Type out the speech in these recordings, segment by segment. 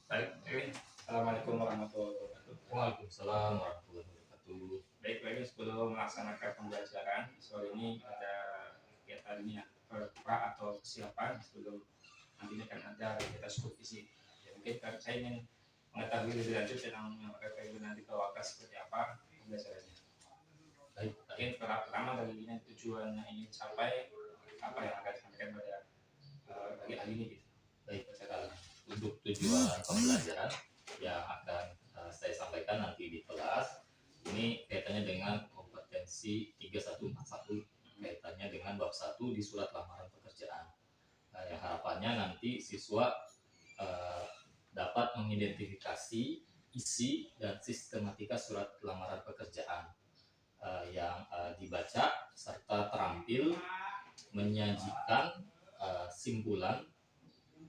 Baik, Ewin. Assalamualaikum warahmatullahi wabarakatuh. Waalaikumsalam warahmatullahi wabarakatuh. Baik, Ewin, sebelum melaksanakan pembelajaran, sore ini ada kegiatan ini ya, pra atau persiapan sebelum nantinya akan ada kegiatan supervisi. Ya, mungkin saya ingin mengetahui lebih lanjut tentang yang Ewin nanti bawakan seperti apa pembelajarannya. Baik, Mungkin pertama dari ini tujuan yang ingin capai apa yang akan disampaikan pada bagi ahli ini gitu. baik sekali. Untuk tujuan pembelajaran yang akan saya sampaikan nanti di kelas ini kaitannya dengan kompetensi 3141, kaitannya dengan bab 1 di surat lamaran pekerjaan. Yang harapannya nanti siswa dapat mengidentifikasi isi dan sistematika surat lamaran pekerjaan yang dibaca serta terampil menyajikan simpulan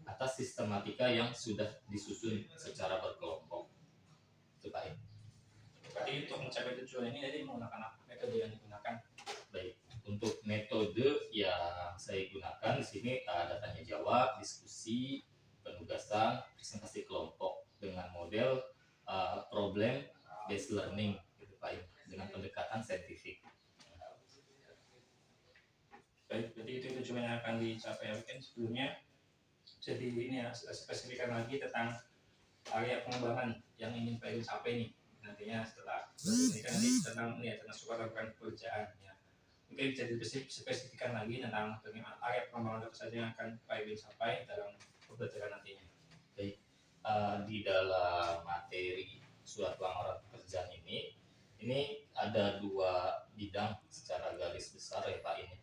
atas sistematika yang sudah disusun secara berkelompok. Itu baik. Berarti untuk mencapai tujuan ini jadi menggunakan apa metode yang digunakan? Baik, untuk metode yang saya gunakan di sini ada tanya jawab, diskusi, penugasan, presentasi kelompok dengan model problem based learning, gitu Pak, dengan pendekatan saintifik. Baik, jadi itu tujuan yang akan dicapai. Mungkin sebelumnya jadi ini ya spesifikkan lagi tentang area pengembangan yang ingin Pak Irin capai nih nantinya setelah ini kan nanti tentang ini ya tentang suka lakukan pekerjaan ya. Mungkin bisa dispesifikkan lagi tentang bagaimana area pengembangan apa saja yang akan Pak Irin capai dalam pembelajaran nantinya. Baik, di dalam materi surat lamaran pekerjaan ini ada dua bidang secara garis besar ya Pak ini.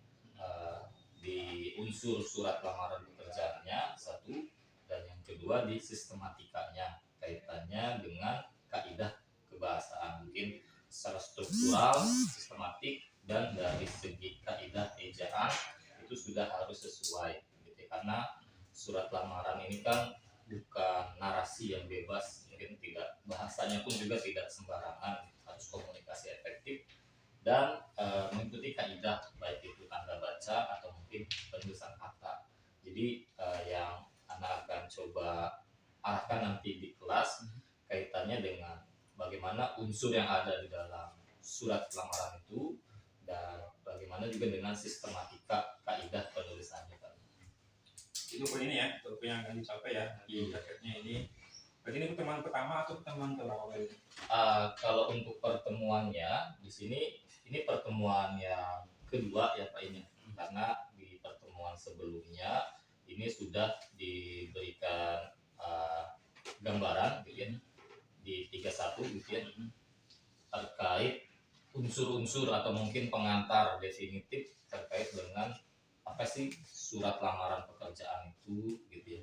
Di unsur surat lamaran pekerjaannya satu, dan yang kedua di sistematikanya kaitannya dengan kaidah kebahasaan, mungkin secara struktural, sistematik, dan dari segi kaidah ejaan itu sudah harus sesuai gitu. Karena surat lamaran ini kan bukan narasi yang bebas, mungkin tidak, bahasanya pun juga tidak sembarangan, harus komunikasi efektif dan mengikuti kaidah baik itu tanda baca atau mungkin penulisan kata. Jadi yang anak akan coba arahkan nanti di kelas kaitannya dengan bagaimana unsur yang ada di dalam surat lamaran itu dan bagaimana juga dengan sistematika kaidah penulisannya. Itu poin ini ya, itu yang akan dicapai ya. Nanti targetnya ini. Berarti ini pertemuan pertama atau pertemuan keberapa kali? Kalau untuk pertemuannya di sini ini pertemuan yang kedua ya Pak ini, karena di pertemuan sebelumnya ini sudah diberikan gambaran gitu ya, di 31 gitu ya, terkait unsur-unsur atau mungkin pengantar definitif terkait dengan apa sih surat lamaran pekerjaan itu gitu ya.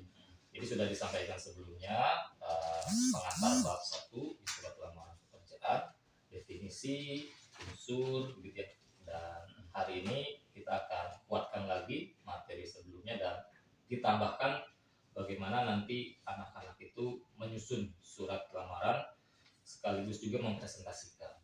Jadi sudah disampaikan sebelumnya pengantar bab 1 di surat lamaran pekerjaan, definisi, unsur gitu ya. Dan hari ini kita akan kuatkan lagi materi sebelumnya dan ditambahkan bagaimana nanti anak-anak itu menyusun surat lamaran sekaligus juga mempresentasikan.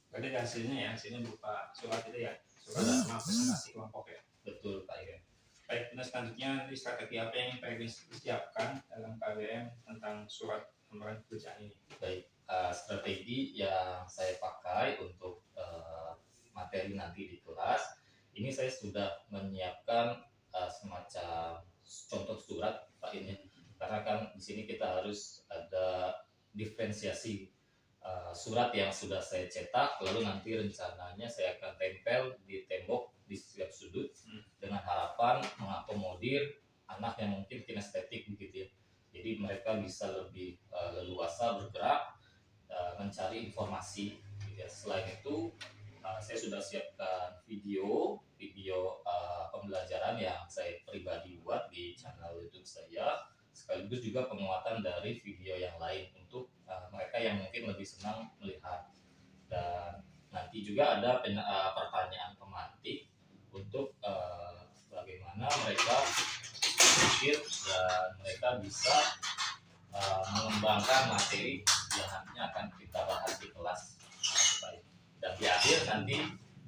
Berarti hasilnya berupa surat itu ya, surat sama presentasi kelompok ya. Betul Pak Iren. Baik, nah selanjutnya nanti strategi apa yang Pak Iren siapkan dalam KWM tentang surat lamaran pekerjaan ini? Baik, strategi yang saya pakai untuk materi nanti di kelas ini, saya sudah menyiapkan semacam contoh surat Pak ini, karena kan di sini kita harus ada diferensiasi surat yang sudah saya cetak, lalu nanti rencananya saya akan tempel di tembok di setiap sudut dengan harapan mengakomodir anak yang mungkin kinestetik begitu ya. Jadi mereka bisa lebih leluasa bergerak mencari informasi gitu ya. Selain itu saya sudah siapkan video pembelajaran yang saya pribadi buat di channel YouTube saya, sekaligus juga penguatan dari video yang lain untuk mereka yang mungkin lebih senang melihat. Dan nanti juga ada pertanyaan pemantik untuk bagaimana mereka berpikir dan mereka bisa mengembangkan materi yang nantinya akan kita bahas di kelas. Dan di akhir nanti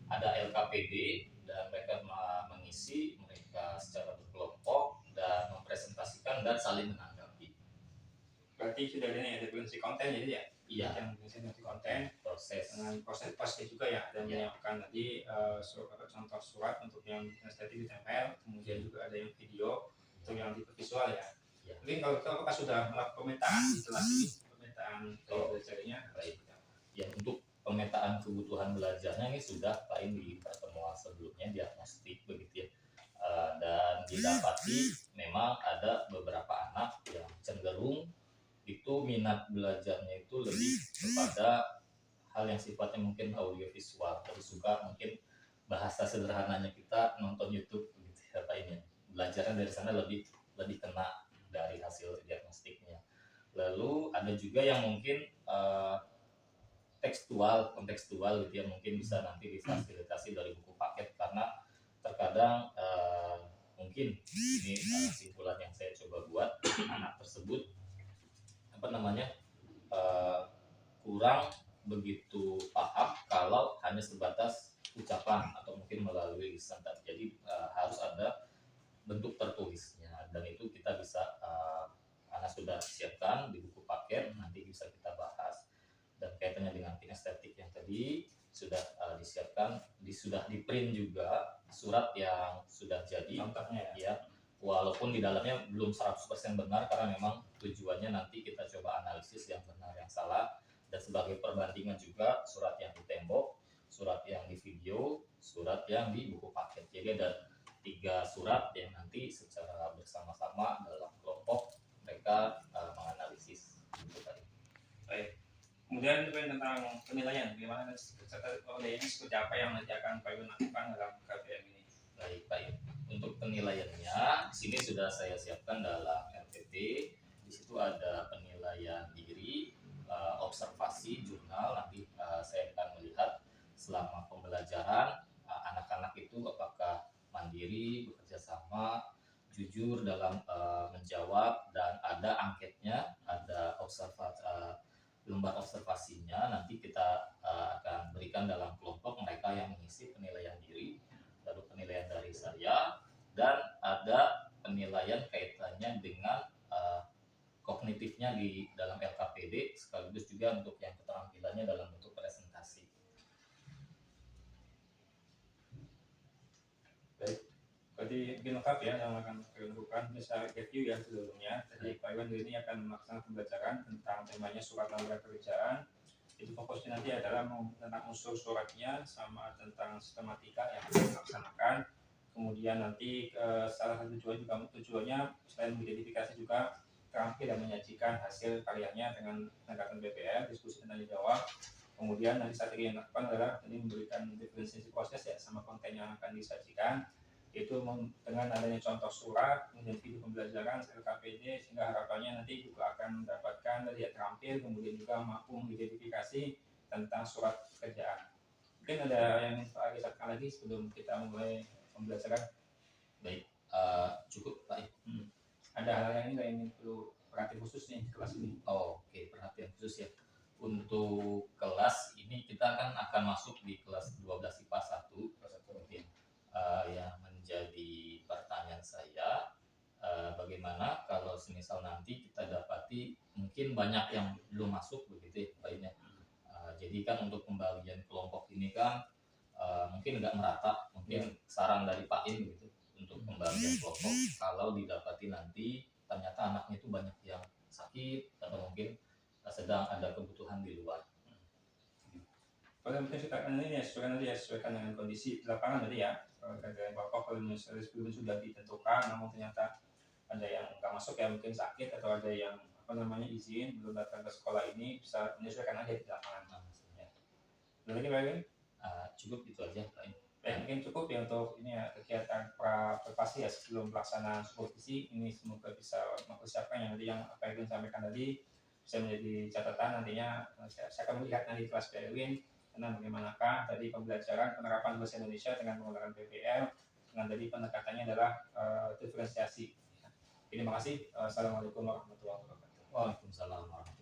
ada LKPD dan mereka mengisi mereka secara berkelompok dan mempresentasikan dan saling menanggapi. berarti sudah ada nih definisi konten jadi ya. Iya, Yang definisi konten proses. dengan proses juga ya, dan Iya. menyiapkan tadi contoh surat untuk yang estetik ditempel, kemudian juga ada yang video untuk yang tipe visual ya. Iya. Mungkin kalau kita apakah sudah melakukan pemetaan di kelas ini, pemetaan gaya belajarnya? Baik. Ya, untuk pemetaan kebutuhan belajarnya ini sudah Pak In di pertemuan sebelumnya diagnostik begitu ya. Dan didapati memang ada beberapa anak yang cenderung itu minat belajarnya itu lebih kepada hal yang sifatnya mungkin audiovisual, lebih suka mungkin bahasa sederhananya kita nonton YouTube gitu ya Pak ini. Belajarnya dari sana lebih lebih kena dari hasil diagnostiknya. Lalu ada juga yang mungkin kontekstual gitu ya, mungkin bisa nanti difasilitasi dari buku paket karena terkadang mungkin ini kesimpulan yang saya coba buat, anak tersebut apa namanya kurang begitu paham kalau hanya sebatas ucapan atau mungkin melalui lisan tadi. Jadi harus ada bentuk tertulisnya, dan itu kita bisa anak sudah siapkan di buku paket, nanti bisa kita bahas. Dan kaitannya dengan kinestetik yang tadi sudah disiapkan, sudah di print juga surat yang sudah jadi Contohnya ya, walaupun di dalamnya belum 100% benar karena memang tujuannya nanti kita coba analisis yang benar yang salah, dan sebagai perbandingan juga surat yang di tembok, surat yang di video, surat yang di buku paket. Jadi ada 3 surat yang nanti secara bersama-sama dalam kelompok mereka menganalisis itu tadi. Baik. Kemudian tentang penilaian, bagaimana penilaian seperti apa yang nanti akan Pak Iwan lakukan dalam KPM ini? Baik, Pak. Untuk penilaiannya, di sini sudah saya siapkan dalam RPT. Di situ ada penilaian diri, observasi, jurnal. Nanti saya akan melihat selama pembelajaran anak-anak itu apakah mandiri, bekerja sama, jujur dalam menjawab, dan ada anketnya, ada lembar observasinya. Nanti kita akan berikan dalam kelompok mereka yang mengisi penilaian diri, lalu penilaian dari saya, dan ada penilaian kaitannya dengan kognitifnya di dalam LKPD, sekaligus juga untuk yang keterampilannya dalam bentuk presentasi. Baik, berarti mungkin lengkap ya yang akan kita lakukan. Bisa review ya sebelumnya. Tadi Pak Iwan ini akan melaksanakan pembelajaran tentang temanya surat lambaran pekerjaan. Itu fokusnya nanti adalah tentang unsur suratnya sama tentang sistematika yang akan dilaksanakan. Kemudian nanti salah satu tujuannya selain mengidentifikasi juga terampil dan menyajikan hasil karyanya dengan pendekatan BPR, diskusi tanya jawab. Kemudian nanti strategi yang dilakukan adalah ini memberikan diferensiasi proses ya sama konten yang akan disajikan, yaitu dengan adanya contoh surat, kemudian video pembelajaran LKPD, sehingga harapannya nanti juga akan mendapatkan dari terampil, kemudian juga mampu mengidentifikasi tentang surat pekerjaan. Mungkin ada yang Pak Agi lagi sebelum kita mulai pembelajaran? Baik, cukup Pak. Ada hal yang ini perlu perhatian khusus nih di kelas ini. Oke, perhatian khusus ya. Untuk kelas ini kita akan masuk di kelas 12 IPA 1. Yang menjadi pertanyaan saya, bagaimana kalau semisal nanti kita dapati mungkin banyak yang belum masuk begitu ya Pak ini. Jadi kan untuk pembagian kelompok ini kan mungkin nggak merata, mungkin saran dari Pak In gitu untuk pembagian kelompok, kalau didapati nanti ternyata anaknya itu banyak yang sakit atau mungkin sedang ada kebutuhan di luar. Kalau mungkin sesuaikan dengan kondisi di lapangan tadi ya. Keadaan kelompok kalau misalnya sebelumnya sudah ditentukan, namun ternyata ada yang nggak masuk ya, mungkin sakit atau ada yang izin belum datang ke sekolah ini, bisa menyesuaikan aja di lapangan. Lalu ini Pak, cukup itu aja Pak. Mungkin cukup ya untuk ini ya, kegiatan prepasi ya sebelum pelaksanaan supervisi ini, semoga bisa mempersiapkan yang tadi yang Pak Erwin sampaikan tadi bisa menjadi catatan nantinya. Saya akan melihat nanti kelas Pak Erwin tentang bagaimanakah tadi pembelajaran penerapan bahasa Indonesia dengan menggunakan PPL, dengan tadi pendekatannya adalah diferensiasi. Terima kasih. Assalamualaikum warahmatullahi wabarakatuh. Waalaikumsalam warahmatullahi wabarakatuh.